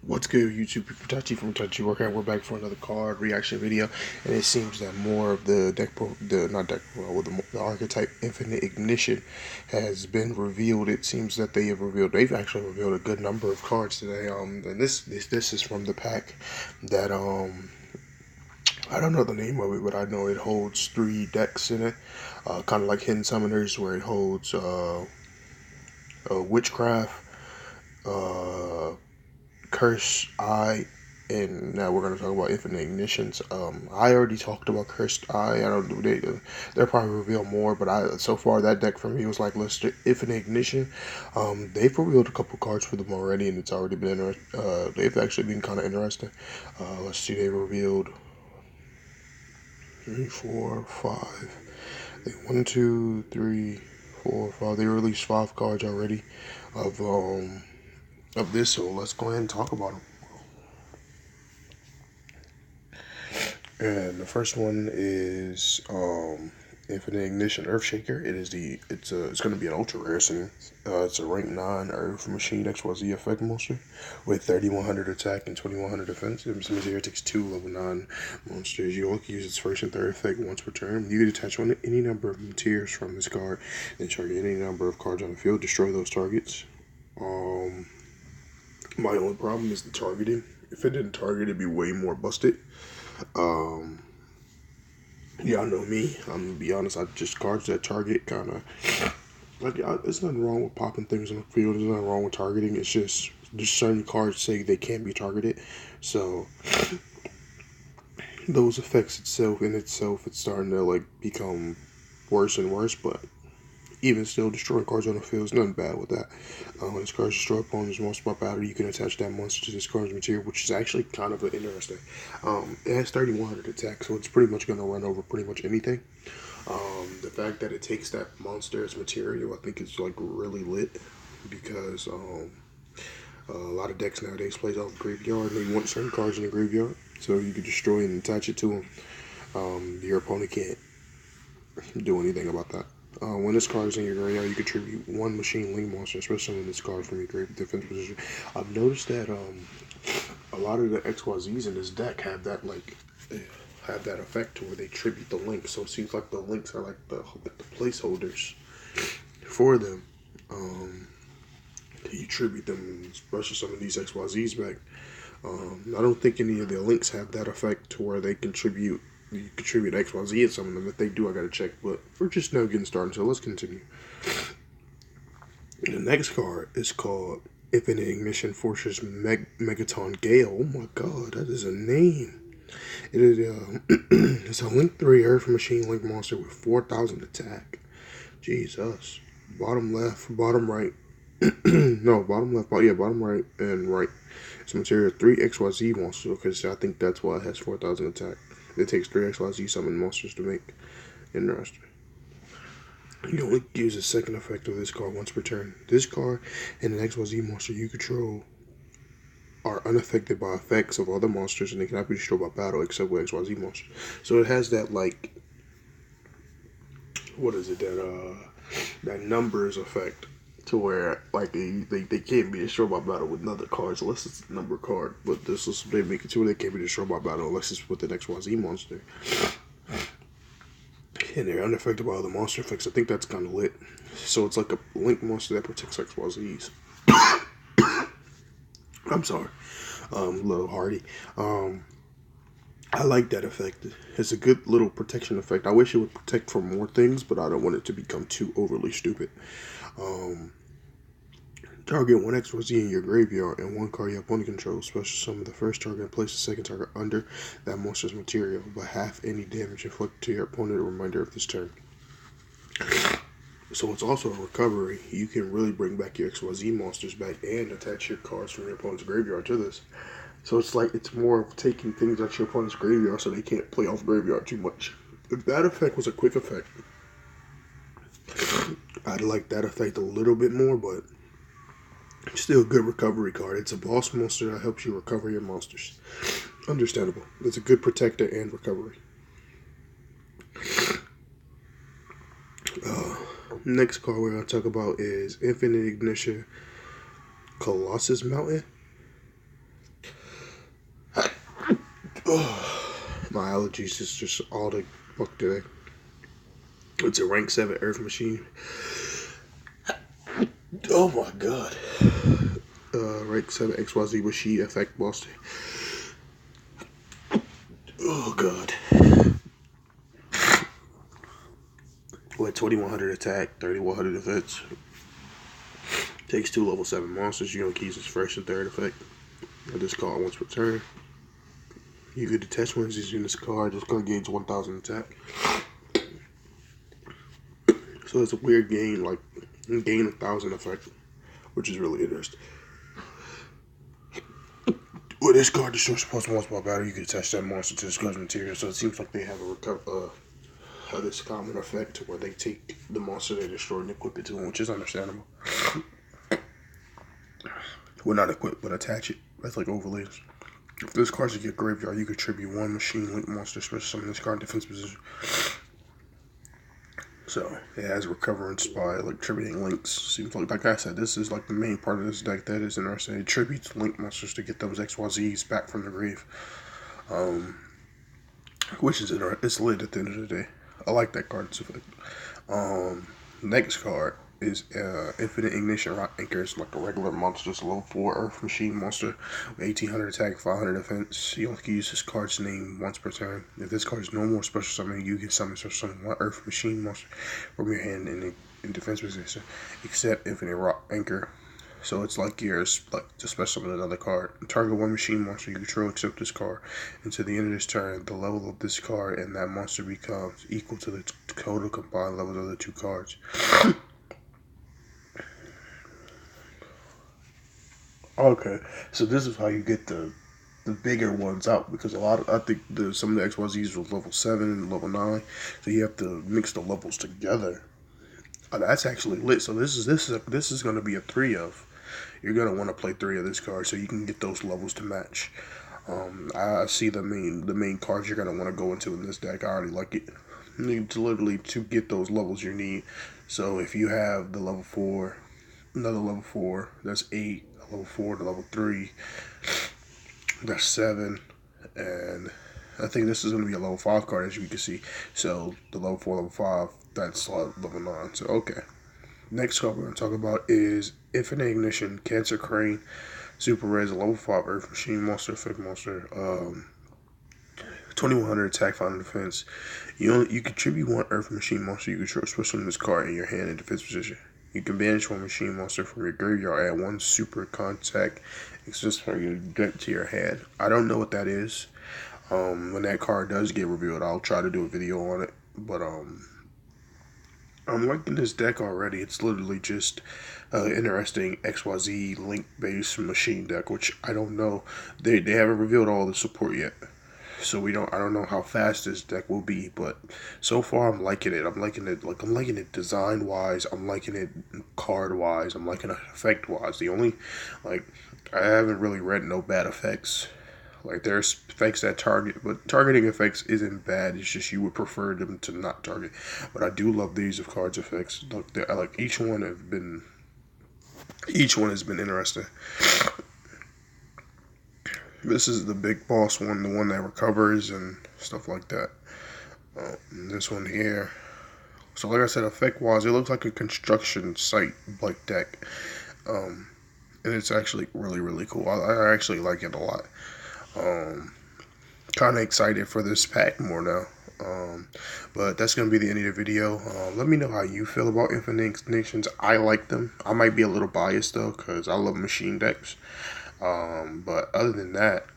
What's good, YouTube people? Touchy from Touchy Workout. We're back for another card reaction video, and it seems that more of the the archetype Infinite Ignition has been revealed. It seems that they've actually revealed a good number of cards today. And this is from the pack that I don't know the name of it, but I know it holds 3 decks in it, kind of like Hidden Summoners, where it holds Witchcraft, uh. Cursed Eye, and now we're going to talk about Infinite Ignitions. I already talked about Cursed Eye. I don't do they'll probably reveal more, but so far that deck for me was like listed Infinite Ignition. They've revealed a couple cards for them already, and it's already been they've actually been kind of interesting. Let's see, they revealed 3, 4, 5. They 1, 2, 3, 4, 5. They released 5 cards already of this, so let's go ahead and talk about them. And the first one is Infinite Ignition Earthshaker. It's going to be an ultra rare scene. It's a rank 9 Earth Machine XYZ effect monster with 3100 attack and 2100 defense. This material takes 2 level 9 monsters. You only can use its first and third effect once per turn. You can attach any number of materials from this card, then target any number of cards on the field. Destroy those targets. My only problem is the targeting. If it didn't target, it'd be way more busted. Y'all know me. I'm gonna be honest. I just cards that target kind of like there's nothing wrong with popping things on the field. There's nothing wrong with targeting. It's just certain cards say they can't be targeted. So those effects it's starting to like become worse and worse. But even still, destroying cards on the field is nothing bad with that. When this card destroy opponent's monster by battle, you can attach that monster to this card's material, which is actually kind of interesting. It has 3100 attack, so it's pretty much going to run over pretty much anything. The fact that it takes that monster's material, I think is like really lit, because a lot of decks nowadays plays off graveyard, and they want certain cards in the graveyard, so you can destroy it and attach it to them. Your opponent can't do anything about that. When this card is in your graveyard, you contribute 1 machine link monster, especially when this card from your grave defense position. I've noticed that a lot of the XYZs in this deck have that effect to where they tribute the link. So it seems like the links are like the placeholders for them. You tribute them, especially some of these XYZs back. I don't think any of the links have that effect to where they contribute XYZ and some of them. If they do, I gotta check. But we're just now getting started, so let's continue. The next card is called Infinite Ignition Fortress Megaton Gale. Oh my god, that is a name. It is it's a Link 3 Earth Machine Link monster with 4000 attack. Jesus. Bottom left, bottom right. No, bottom left, bottom right and right. It's material 3 XYZ monsters, because I think that's why it has 4000 attack. It takes 3 XYZ summon monsters to make. Interesting. You only use the second effect of this card once per turn. This card and an XYZ monster you control are unaffected by effects of other monsters, and they cannot be destroyed by battle except with XYZ monsters. So it has that, like, what is it, that numbers effect, to where like they can't be destroyed by battle with other cards unless it's a number card. But they make it to where they can't be destroyed by battle unless it's with an XYZ monster. And they're unaffected by other monster effects. I think that's kind of lit. So it's like a link monster that protects XYZs. I'm sorry, a little hardy. I like that effect. It's a good little protection effect. I wish it would protect from more things, but I don't want it to become too overly stupid. Target 1 XYZ in your graveyard and 1 card your opponent controls. Special summon the first target and place the second target under that monster's material, but half any damage inflicted to your opponent the remainder of this turn. So it's also a recovery. You can really bring back your XYZ monsters back and attach your cards from your opponent's graveyard to this. So it's more of taking things out your opponent's graveyard so they can't play off graveyard too much. If that effect was a quick effect, I'd like that effect a little bit more, but still a good recovery card. It's a boss monster that helps you recover your monsters. Understandable. It's a good protector and recovery. Next card we're going to talk about is Infinite Ignition Colossus Mountain. My allergies is just all the fuck today. It's a rank 7 Earth Machine. Oh my god. Rank 7 XYZ Machine Effect Monster. Oh god. With 2100 attack, 3100 defense. Takes 2 level 7 monsters. You don't keys his first and third effect. I just call it once per turn. You can detach ones using this card. It's gonna gauge 1000 attack. So it's a weird gain, like gain 1000 effect, which is really interesting. With this card, destroys plus once by battle. You can attach that monster to this card's material. So it seems like they have this common effect where they take the monster they destroyed and equip it to them, which is understandable. Well, not equip, but attach it. That's like overlays. If this card's in your graveyard, you contribute 1 machine link monster special summon this card in defense position. So it has recurrence by like tributing links. Seems like I said, this is like the main part of this deck that is interesting. It tributes link monsters to get those XYZs back from the grave. Which is interesting. It's lit at the end of the day. I like that card. Next card is Infinite Ignition Rock Anchor. It's like a regular monster. It's a level 4 Earth Machine monster with 1800 attack, 500 defense. You only can use this card's name once per turn. If this card is no more special summon, you can summon one Earth Machine monster from your hand in defense position, except Infinite Rock Anchor. So it's like yours, like to special summon another card. Target 1 machine monster you control except this card. Until the end of this turn, the level of this card and that monster becomes equal to the total combined levels of the 2 cards. Okay, so this is how you get the bigger ones out, because I think some of the XYZs were level 7 and level 9, so you have to mix the levels together. Oh, that's actually lit. So this is going to be a 3 of. You're going to want to play 3 of this card so you can get those levels to match. I see the main cards you're going to want to go into in this deck. I already like it. You need to literally to get those levels you need. So if you have the level 4, another level 4, that's 8. Level 4 to level 3, that's 7, and I think this is going to be a level 5 card, as you can see. So the level 4, level 5, that's level 9. So okay. Next card we're going to talk about is Infinite Ignition Cancer Crane Super Res, a level 5 Earth Machine monster, effect monster. 2100 attack, 500 defense. You contribute 1 Earth Machine monster you control, especially in this card in your hand in defense position. You can banish 1 machine monster from your graveyard, add 1 super contact exists from your deck to your hand. I don't know what that is. When that card does get revealed, I'll try to do a video on it. But I'm liking this deck already. It's literally just interesting XYZ link-based machine deck, which I don't know. They haven't revealed all the support yet. So I don't know how fast this deck will be, but so far I'm liking it. I'm liking it design wise. I'm liking it card wise. I'm liking it effect wise. The only, I haven't really read no bad effects. Like, there's effects that target, but targeting effects isn't bad. It's just you would prefer them to not target. But I do love these of cards effects. Like each one has been interesting. This is the big boss one, the one that recovers and stuff like that. This one here. So like I said, effect-wise, it looks like a construction site like deck. And it's actually really, really cool. I actually like it a lot. Kind of excited for this pack more now. But that's going to be the end of the video. Let me know how you feel about Infinite Ignitions. I like them. I might be a little biased though, because I love machine decks. But other than that,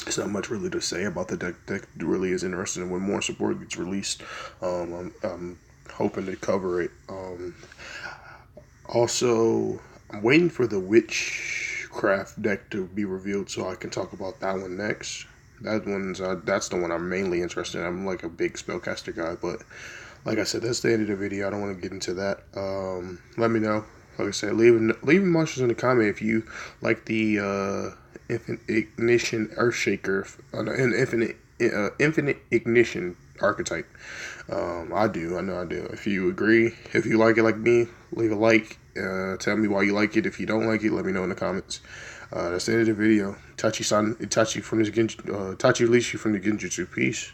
there's not much really to say about the deck. Deck really is interesting. When more support gets released, I'm hoping to cover it. Also, I'm waiting for the Witchcraft deck to be revealed so I can talk about that one next. That's the one I'm mainly interested in. I'm like a big spellcaster guy, but like I said, that's the end of the video. I don't want to get into that. Let me know. Like I said, leave monsters in the comment if you like the Infinite Ignition Earthshaker and Infinite Ignition archetype. I do. I know I do. If you agree, if you like it like me, leave a like. Tell me why you like it. If you don't like it, let me know in the comments. That's the end of the video. Tachi Rishi from the Genjutsu. Peace.